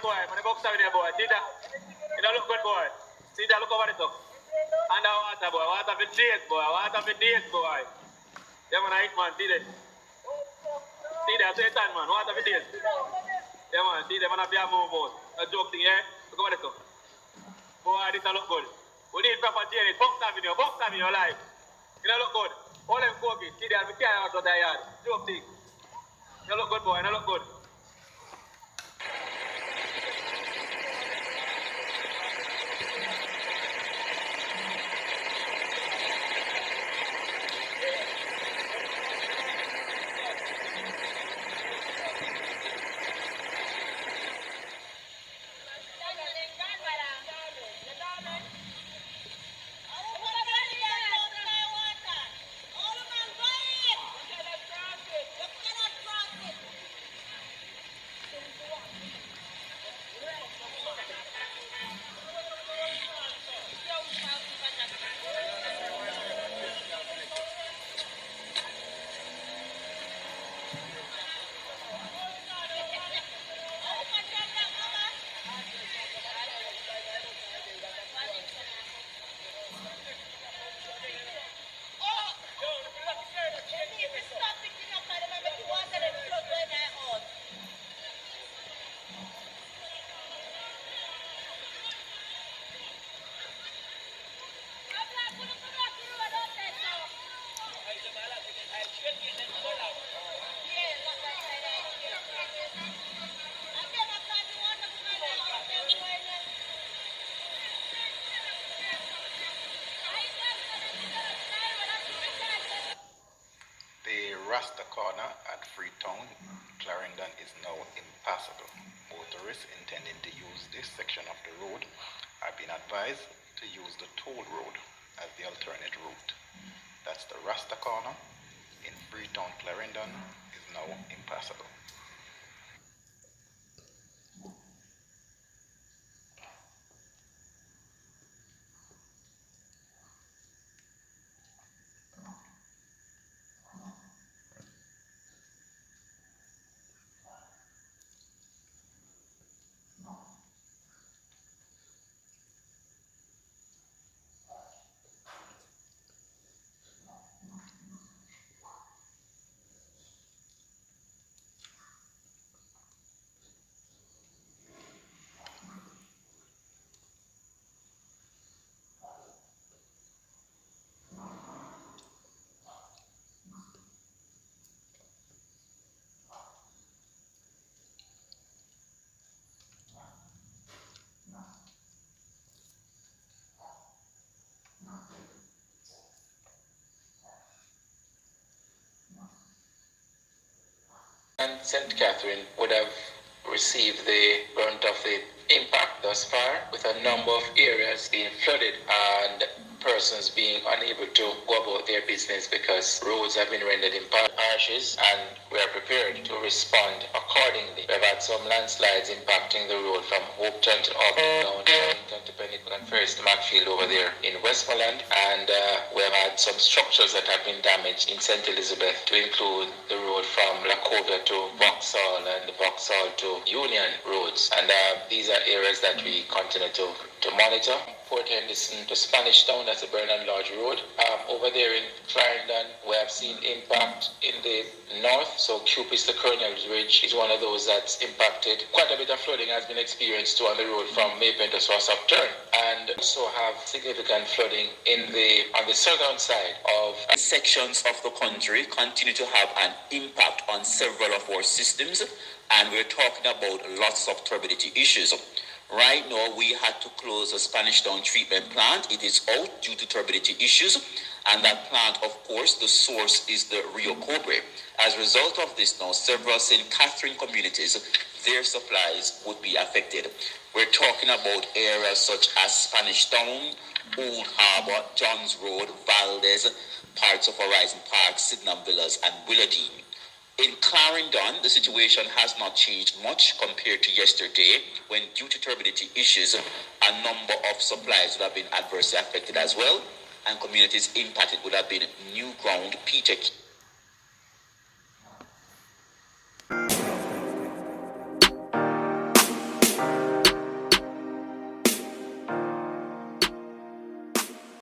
boy. Man, the box over there, boy. See that? You don't look good, boy. See that? Look over the top. Underwater, boy. Water for days, boy. Water for days, boy. Yeah, man, I hit, man. See that? See that? Say it, man. Water for days. Yeah, man. See that? Man, I have more boat. A joke thing, yeah? Look over the top. Boy, this don't look good. We need proper drainage. Box Avenue, live. You don't look good. All them cookies. See that? We carry out of the yard. Joke thing. You don't look good, boy. You don't look good. Rasta Corner at Freetown, Clarendon is now impassable. Motorists intending to use this section of the road are being advised to use the toll road as the alternate route. That's the Rasta Corner in Freetown, Clarendon is now impassable. And St. Catherine would have received the brunt of the impact thus far, with a number of areas being flooded and persons being unable to go about their business because roads have been rendered in parishes, and we are prepared to respond accordingly. We've had some landslides impacting the road from Hopeton to Uptown, to Penicuik and first Macfield over there in Westmoreland, and we have had some structures that have been damaged in St. Elizabeth, to include the road from Lacovia to Vauxhall and the Vauxhall to Union roads, and these are areas that we continue to monitor. Port Henderson to Spanish Town, that's a Bernard Lodge Road. Over there in Clarendon, we have seen impact in the north, so Cupis to Colonel Ridge is one of those that's impacted. Quite a bit of flooding has been experienced too on the road from Maypen to Swass Upturn, and also have significant flooding on the southern side of sections of the country continue to have an impact on several of our systems, and we're talking about lots of turbidity issues. Right now, we had to close the Spanish Town treatment plant. It is out due to turbidity issues, and that plant, of course, the source is the Rio Cobre. As a result of this now, several St. Catherine communities, their supplies would be affected. We're talking about areas such as Spanish Town, Old Harbour, Johns Road, Valdez, parts of Horizon Park, Sydenham Villas, and Willardine. In Clarendon, the situation has not changed much compared to yesterday, when due to turbidity issues, a number of supplies would have been adversely affected as well, and communities impacted would have been New Ground, Peter